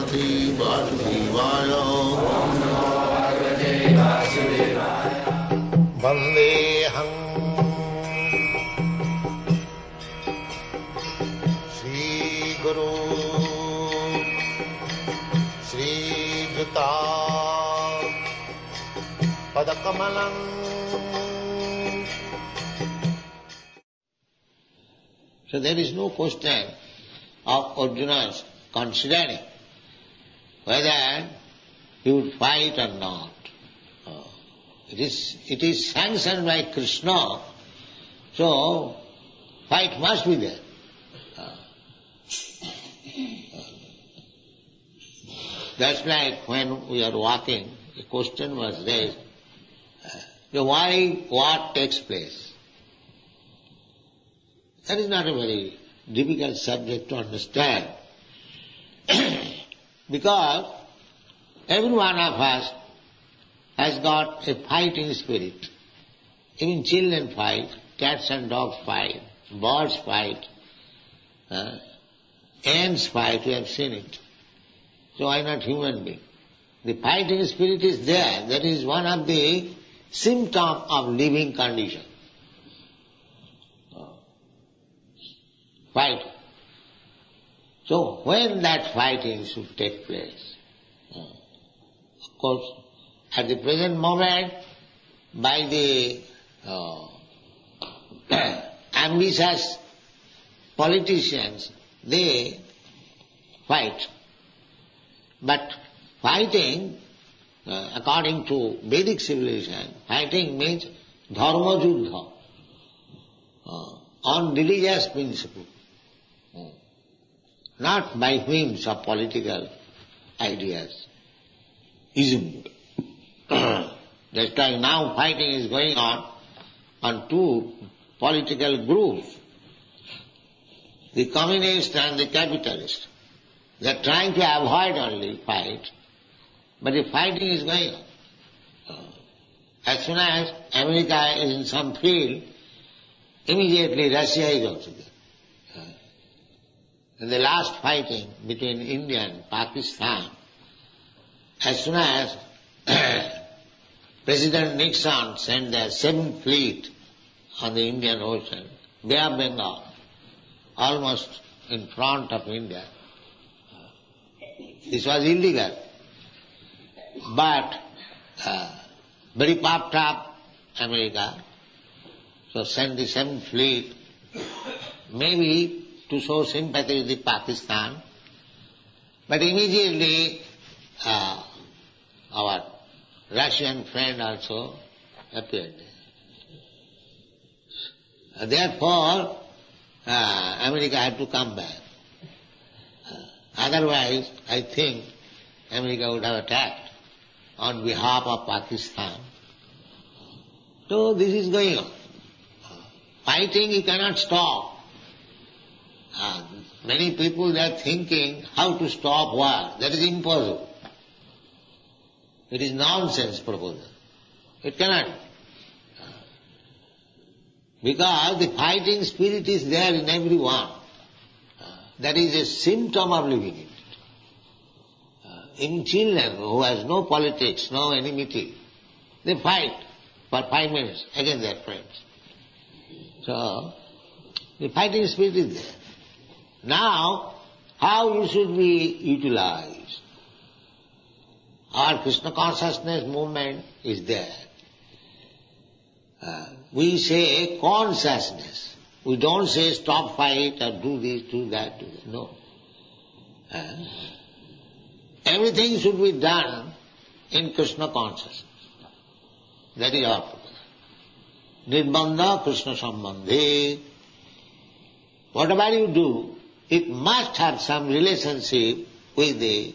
Bhagavate Vasudevaya. Om Namo Bhagavate Vasudevaya. Vandeham Shri Guru Shri Juta Padakamalam. So there is no question of Arjuna's considering whether he would fight or not. It is sanctioned by Krishna, so fight must be there. That's like when we are walking, a question was raised, why what takes place? That is not a very difficult subject to understand. Because every one of us has got a fighting spirit. Even children fight, cats and dogs fight, birds fight, ants fight, we have seen it. So why not human being? The fighting spirit is there. That is one of the symptoms of living condition. Fight. So when that fighting should take place? Of course, at the present moment, by the ambitious politicians, they fight. But fighting, according to Vedic civilization, fighting means dharma juddha, on religious principle. Not by whims of political ideas, ism. Just like now fighting is going on two political groups, the communist and the capitalist. They are trying to avoid only fight, but the fighting is going on. As soon as America is in some field, immediately Russia is also there. In the last fighting between India and Pakistan, as soon as President Nixon sent the 7th Fleet on the Indian Ocean, Bay of Bengal, almost in front of India, this was illegal. But very puffed up America, so sent the 7th Fleet, maybe to show sympathy with Pakistan, but immediately our Russian friend also appeared there. Therefore, America had to come back. Otherwise, I think America would have attacked on behalf of Pakistan. So this is going on. Fighting you cannot stop. Many people they are thinking how to stop war. That is impossible. It is nonsense proposal. It cannot. Because the fighting spirit is there in everyone. That is a symptom of living in it. In children who has no politics, no enmity, they fight for 5 minutes against their friends. So, the fighting spirit is there. Now, how it should be utilized? Our Krishna consciousness movement is there. We say consciousness. We don't say stop fight or do this, do that, do that. No. Everything should be done in Krishna consciousness. That is our purpose. Nirbandha Krishna Sambandhe. Whatever you do, it must have some relationship with the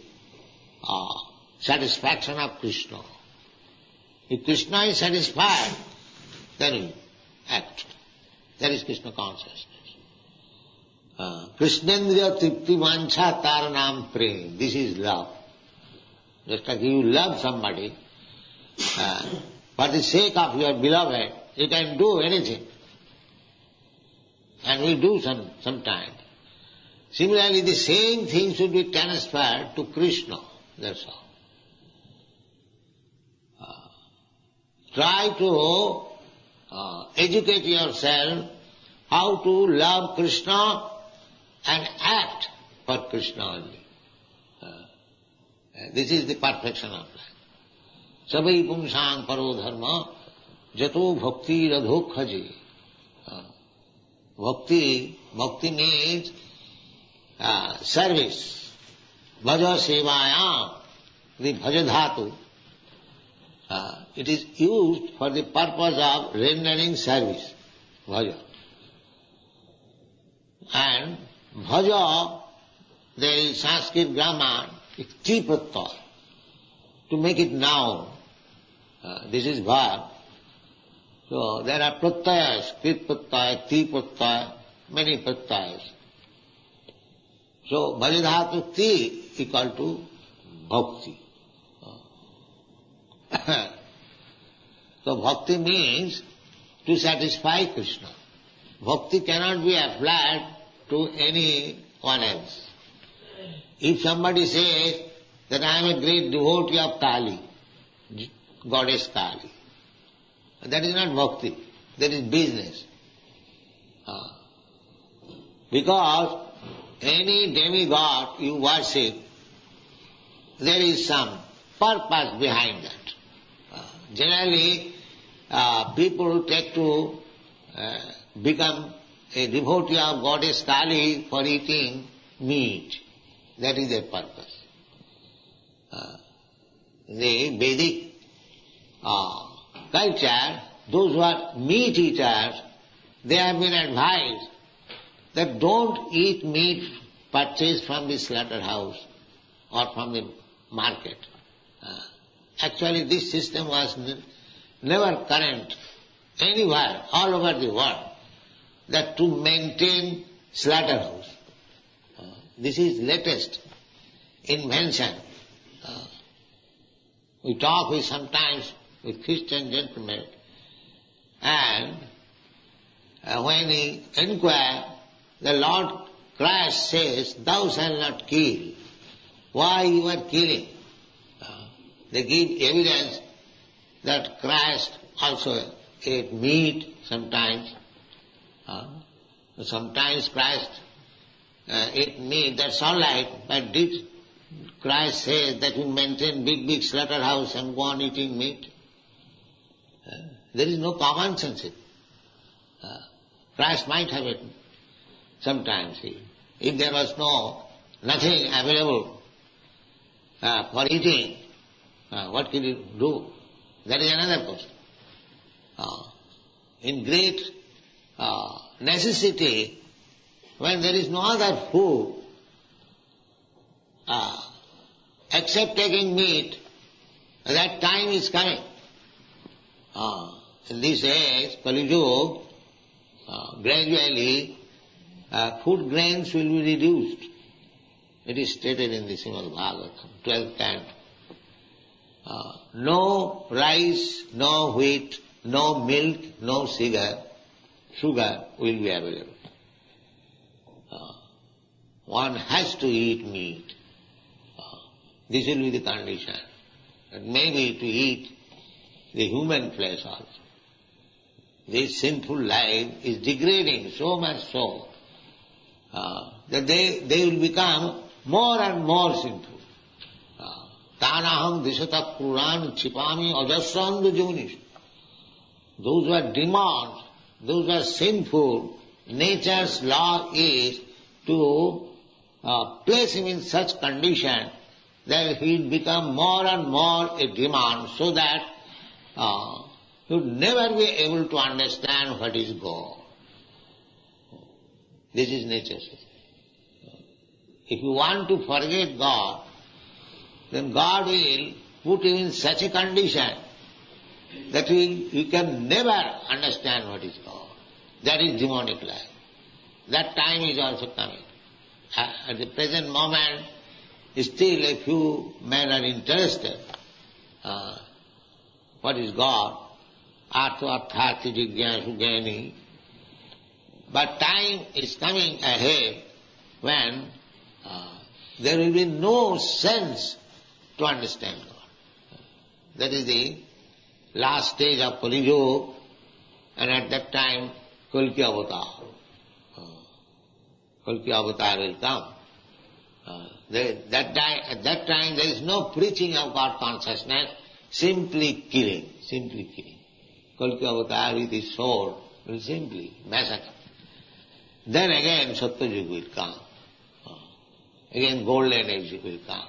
satisfaction of Krishna. If Krishna is satisfied, then you act. That is Krishna consciousness. Krishnendriya tripti vancha taranam prem. This is love. Just like you love somebody, for the sake of your beloved, you can do anything. And we do sometimes. Similarly, the same thing should be transferred to Krishna. That's all. Try to educate yourself how to love Krishna and act for Krishna only. This is the perfection of life. Sabai pumsang paro dharma jato bhakti radho khaji. Bhakti means service. Bhaja sevayam, the bhaja dhatu. It is used for the purpose of rendering service. Bhaja. And bhaja, there is Sanskrit grammar, it's ti pratyaya. To make it noun, this is verb. So there are pratyayas, krit pratyaya, ti pratyaya, many pratyayas. So bhajadhatu ti equal to bhakti. So bhakti means to satisfy Krishna. Bhakti cannot be applied to anyone else. If somebody says that I am a great devotee of Kali, goddess Kali, that is not bhakti, that is business. Because any demigod you worship, there is some purpose behind that. Generally, people take to become a devotee of goddess Kali for eating meat. That is their purpose. The Vedic culture, those who are meat eaters, they have been advised that don't eat meat purchased from the slaughterhouse or from the market. Actually, this system was never current anywhere, all over the world, that to maintain slaughterhouse. This is latest invention. We talk sometimes with Christian gentlemen, and when we inquire, the Lord Christ says, "Thou shalt not kill." Why you are killing? They give evidence that Christ also ate meat sometimes. Sometimes Christ ate meat, that's all right, but did Christ say that you maintain big slaughterhouse and go on eating meat? There is no common sense. Christ might have eaten sometimes. If there was nothing available for eating, what can you do? That is another question. In great necessity, when there is no other food, except taking meat, that time is coming. In this age, Kali Yuga, gradually food grains will be reduced. It is stated in the Srimad Bhagavatam, 12th canto. No rice, no wheat, no milk, no sugar will be available. One has to eat meat. This will be the condition. And maybe to eat the human flesh also. This sinful life is degrading so much so that they will become more and more sinful. Tanaham disata Puran chipami ajasrandu junish. Those who are demons, those who are sinful, nature's law is to place him in such condition that he will become more and more a demon, so that he will never be able to understand what is God. This is nature's system. If you want to forget God, then God will put you in such a condition that you can never understand what is God. That is demonic life. That time is also coming. At the present moment, still a few men are interested. What is God? Artha arthati jigyasu jnani. But time is coming ahead when there will be no sense to understand God. That is the last stage of Kali Yuga, and at that time Kalki Avatar. Kalki Avatar will come. At that time there is no preaching of God consciousness, simply killing. Kalki Avatar with his sword will simply massacre. Then again Satyayuga will come. Again golden age will come.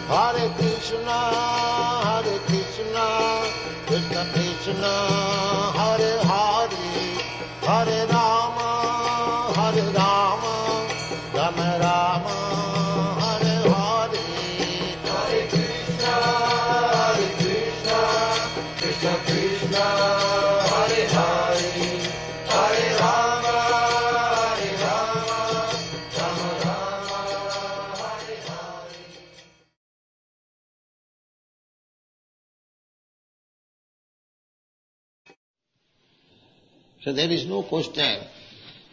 Hare Krishna, Krishna Krishna, Hare Hare, Hare Rama, Rama Rama, Hare Hare. Hare Krishna, Krishna Krishna, Hare Hare, Hare Rama, Rama Rama, Hare Hare. So there is no question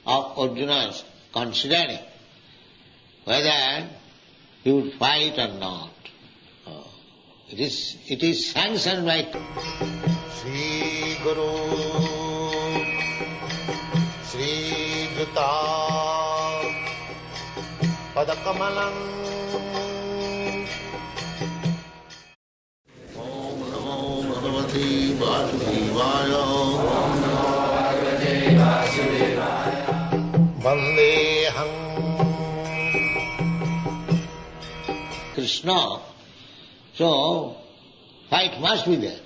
of Arjuna's considering whether he would fight or not. It is sanctioned by Shri Guru, Shri Juta, Padakamalam. Om Namo Bhagavate Vasudevaya. Bhagavate Vasudevaya. Vandeham Krishna. So, fight must be there.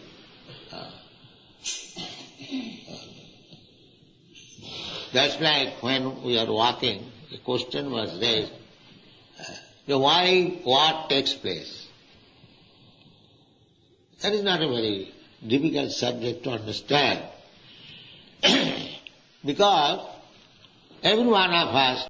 That's like when we are walking, the question was raised, why what takes place? That is not a very difficult subject to understand. Because every one of us